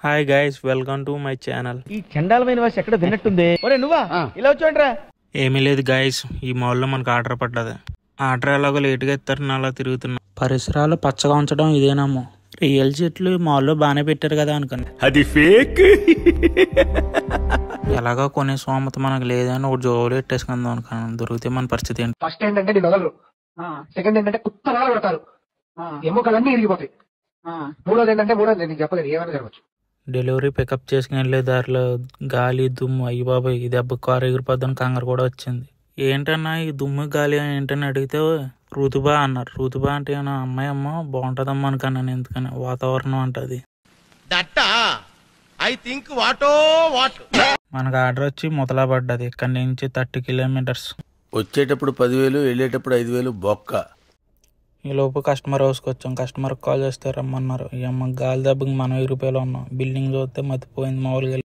Hi guys, welcome to my channel. ఈ చండాలమైన వాసి ఎక్కడ విన్నట్టుంది. ఒరే నువ్వా ఇలా వచ్చాంట్రా? ఏమీ లేదు గైస్, ఈ మాల్లో మనకు ఆర్డర్ పడ్డది. ఆర్డర్ ఎలాగో లేట్గా ఇస్తారని అలా తిరుగుతున్నా. పరిసరాలు పచ్చగా ఉంచడం ఇదేనమ్మో. రియల్ చెట్లు మాల్లో బాగానే పెట్టారు కదా అనుకున్నా. అది ఫేక్. ఎలాగో కొనే సోమత మనకు లేదని ఒక జోలు పెట్టేసుకుందాం అనుకున్నాను. దొరికితే మన పరిస్థితి ఏంటి? ఫస్ట్ ఏంటంటే నీ నొదలు, సెకండ్ ఏంటంటే కుత్తలా పెడతారు, ఎముకలన్నీ ఇరిగిపోతాయి. మూడోది నేను చెప్పలేదు, ఏమైనా జరగచ్చు. డెలివరీ పికప్ చేసుకుని వెళ్ళే దారిలో గాలి దుమ్ము, అయ్యి బాబాయ్ ఈ దెబ్బ కారు ఎగిరిపోద్దని కంగారు కూడా వచ్చింది. ఏంటన్నా ఈ దుమ్ము గాలి ఏంటని అడిగితే ఋతుబా అన్నారు. ఋతుబా అంటే అమ్మాయి అమ్మ బాగుంటదమ్మా అనుకున్నాను. ఎందుకని వాతావరణం అంటది. మనకు ఆర్డర్ వచ్చి మొదలా పడ్డది. ఇక్కడి నుంచి 30 కిలోమీటర్స్. వచ్చేటప్పుడు 10,000, వెళ్ళేటప్పుడు 5,000 బొక్క. ఈ లోపు కస్టమర్ హౌస్కి వచ్చాం. కస్టమర్ కాల్ చేస్తే రమ్మన్నారు. ఈ అమ్మ గాలి దెబ్బకి మనం 20 రూపాయలు ఉన్నాం. బిల్డింగ్ చూస్తే మతిపోయింది మామూలుగా.